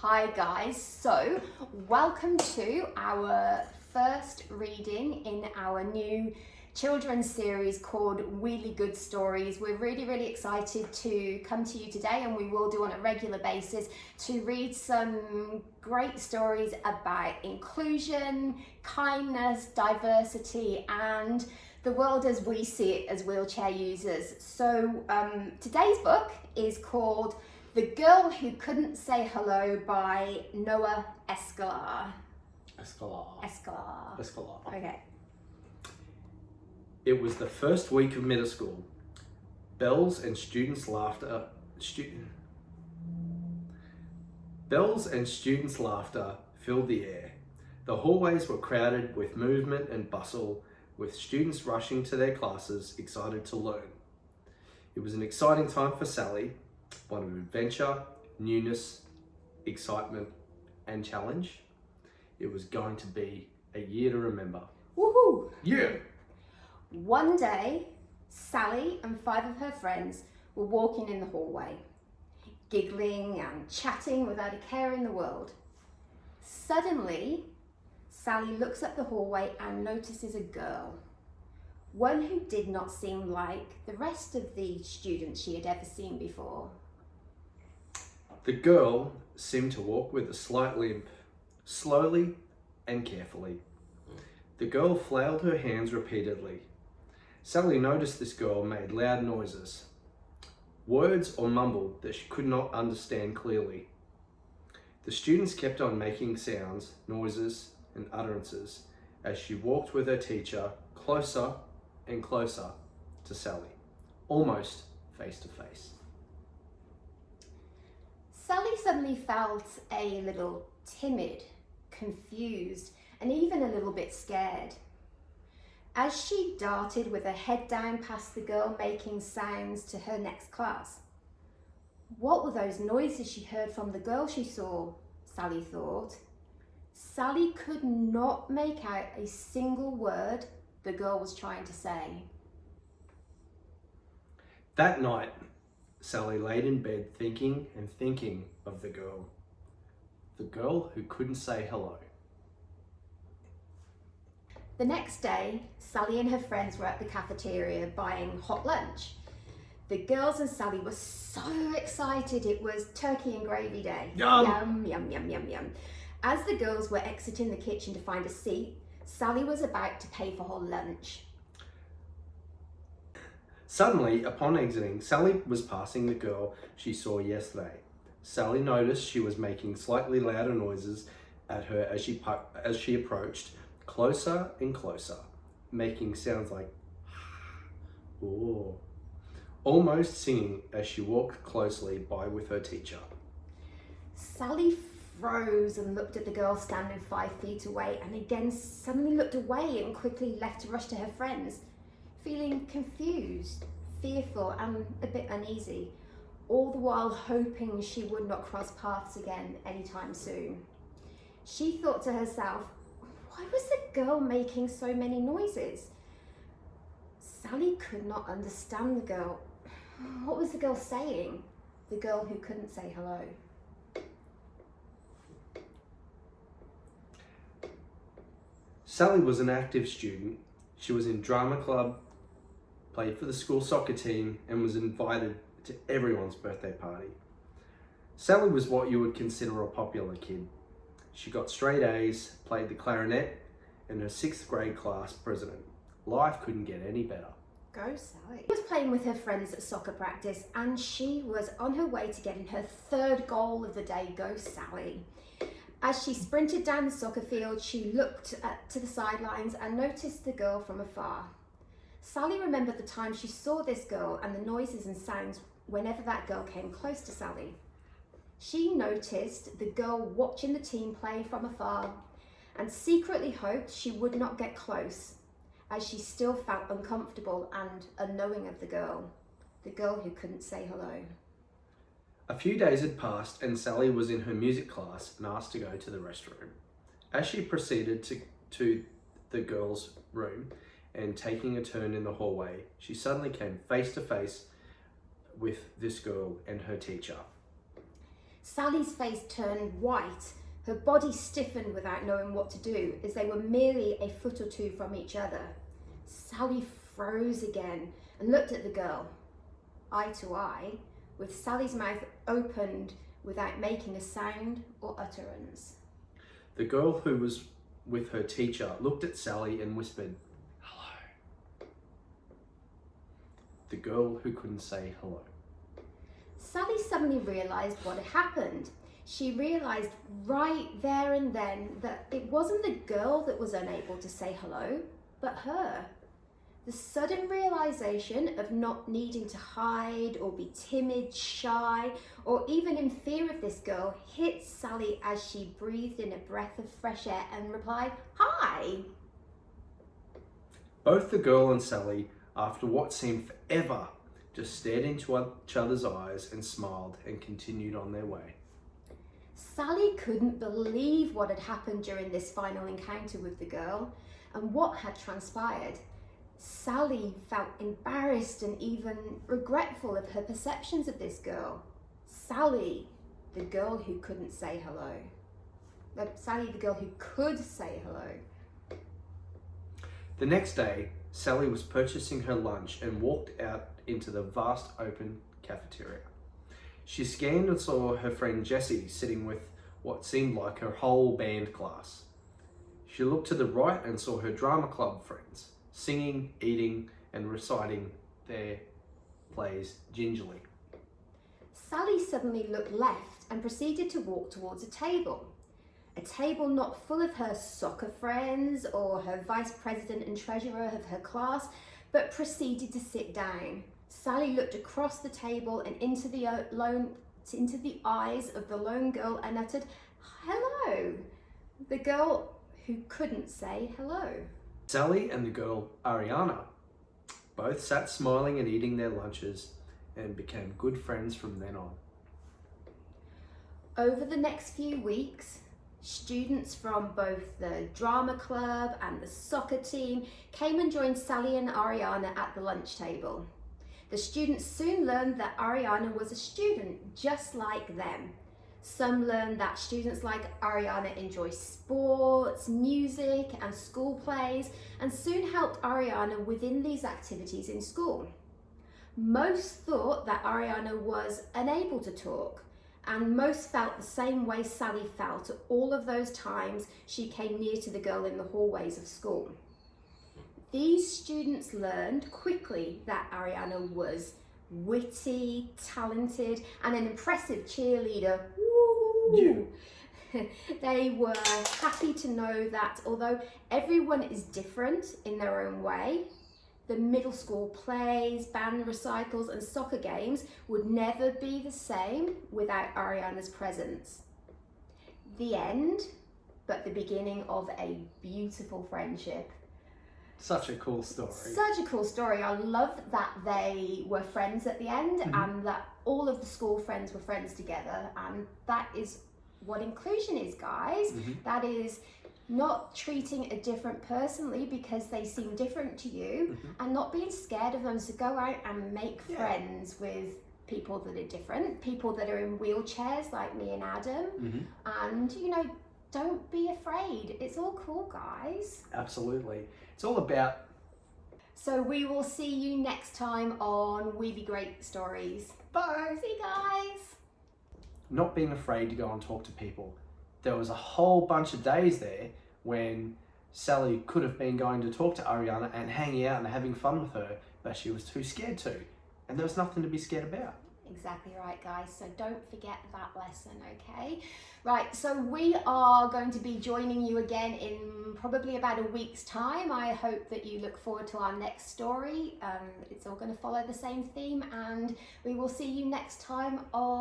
Hi guys, so welcome to our first reading in our new children's series called Really Good Stories. We're really excited to come to you today, and we will do on a regular basis, to read some great stories about inclusion, kindness, diversity and the world as we see it as wheelchair users. So today's book is called The Girl Who Couldn't Say Hello by Noah Escalar. Escalar. Okay. It was the first week of middle school. Bells and students' laughter filled the air. The hallways were crowded with movement and bustle, with students rushing to their classes, excited to learn. It was an exciting time for Sally, one of adventure, newness, excitement, and challenge. It was going to be a year to remember. Woohoo! Yeah! One day, Sally and 5 of her friends were walking in the hallway, giggling and chatting without a care in the world. Suddenly, Sally looks up the hallway and notices a girl, one who did not seem like the rest of the students she had ever seen before. The girl seemed to walk with a slight limp, slowly and carefully. The girl flailed her hands repeatedly. Sally noticed this girl made loud noises, words or mumbled that she could not understand clearly. The students kept on making sounds, noises, and utterances as she walked with her teacher closer and closer to Sally, almost face to face. Sally suddenly felt a little timid, confused, and even a little bit scared. As she darted with her head down past the girl making sounds to her next class. What were those noises she heard from the girl she saw? Sally thought. Sally could not make out a single word the girl was trying to say. That night, Sally laid in bed thinking of the girl who couldn't say hello. The next day, Sally and her friends were at the cafeteria buying hot lunch. The girls and Sally were so excited. It was turkey and gravy day. Yum! Yum. As the girls were exiting the kitchen to find a seat, Sally was about to pay for her lunch. Suddenly, upon exiting, Sally was passing the girl she saw yesterday. Sally noticed she was making slightly louder noises at her as she approached, closer and closer, making sounds like oh, almost singing as she walked closely by with her teacher. Sally froze and looked at the girl standing 5 feet away, and again suddenly looked away and quickly left to rush to her friends, feeling confused, fearful and a bit uneasy, all the while hoping she would not cross paths again anytime soon. She thought to herself, why was the girl making so many noises? Sally could not understand the girl. What was the girl saying? The girl who couldn't say hello. Sally was an active student. She was in drama club, played for the school soccer team, and was invited to everyone's birthday party. Sally was what you would consider a popular kid. She got straight A's, played the clarinet, and her 6th grade class president. Life couldn't get any better. Go Sally. She was playing with her friends at soccer practice, and she was on her way to getting her 3rd goal of the day. Go Sally. As she sprinted down the soccer field, she looked to the sidelines and noticed the girl from afar. Sally remembered the time she saw this girl and the noises and sounds whenever that girl came close to Sally. She noticed the girl watching the team play from afar and secretly hoped she would not get close, as she still felt uncomfortable and unknowing of the girl who couldn't say hello. A few days had passed and Sally was in her music class and asked to go to the restroom. As she proceeded to the girls' room and taking a turn in the hallway, she suddenly came face to face with this girl and her teacher. Sally's face turned white. Her body stiffened without knowing what to do, as they were merely a foot or two from each other. Sally froze again and looked at the girl, eye to eye, with Sally's mouth opened without making a sound or utterance. The girl who was with her teacher looked at Sally and whispered, "Hello." The girl who couldn't say hello. Sally suddenly realised what had happened. She realised right there and then that it wasn't the girl that was unable to say hello, but her. The sudden realisation of not needing to hide or be timid, shy, or even in fear of this girl hit Sally as she breathed in a breath of fresh air and replied, "Hi." Both the girl and Sally, after what seemed forever, just stared into each other's eyes and smiled and continued on their way. Sally couldn't believe what had happened during this final encounter with the girl and what had transpired. Sally felt embarrassed and even regretful of her perceptions of this girl. Sally, the girl who couldn't say hello. Sally, the girl who could say hello. The next day, Sally was purchasing her lunch and walked out into the vast open cafeteria. She scanned and saw her friend Jessie sitting with what seemed like her whole band class. She looked to the right and saw her drama club friends, singing, eating, and reciting their plays gingerly. Sally suddenly looked left and proceeded to walk towards a table. A table not full of her soccer friends or her vice president and treasurer of her class, but proceeded to sit down. Sally looked across the table and into the eyes of the lone girl and uttered, "Hello." The girl who couldn't say hello. Sally and the girl Ariana both sat smiling and eating their lunches and became good friends from then on. Over the next few weeks, students from both the drama club and the soccer team came and joined Sally and Ariana at the lunch table. The students soon learned that Ariana was a student just like them. Some learned that students like Ariana enjoy sports, music, and school plays, and soon helped Ariana within these activities in school. Most thought that Ariana was unable to talk, and most felt the same way Sally felt all of those times she came near to the girl in the hallways of school. These students learned quickly that Ariana was witty, talented, and an impressive cheerleader. Woo! They were happy to know that although everyone is different in their own way, the middle school plays, band recitals, and soccer games would never be the same without Ariana's presence. The end, but the beginning of a beautiful friendship. Such a cool story. Such a cool story. I love that they were friends at the end and that all of the school friends were friends together. And that is what inclusion is, guys. That is not treating a different personally because they seem different to you and not being scared of them to go out and make friends with people that are different, people that are in wheelchairs like me and Adam. And, you know, don't be afraid. It's all cool, guys. Absolutely. It's all about... So we will see you next time on We Be Great Stories. Bye! See you guys! Not being afraid to go and talk to people. There was a whole bunch of days there when Sally could have been going to talk to Ariana and hanging out and having fun with her, but she was too scared to. And there was nothing to be scared about. Exactly right, guys. So don't forget that lesson, okay? Right, so we are going to be joining you again in probably about a week's time. I hope that you look forward to our next story. It's all going to follow the same theme, and we will see you next time on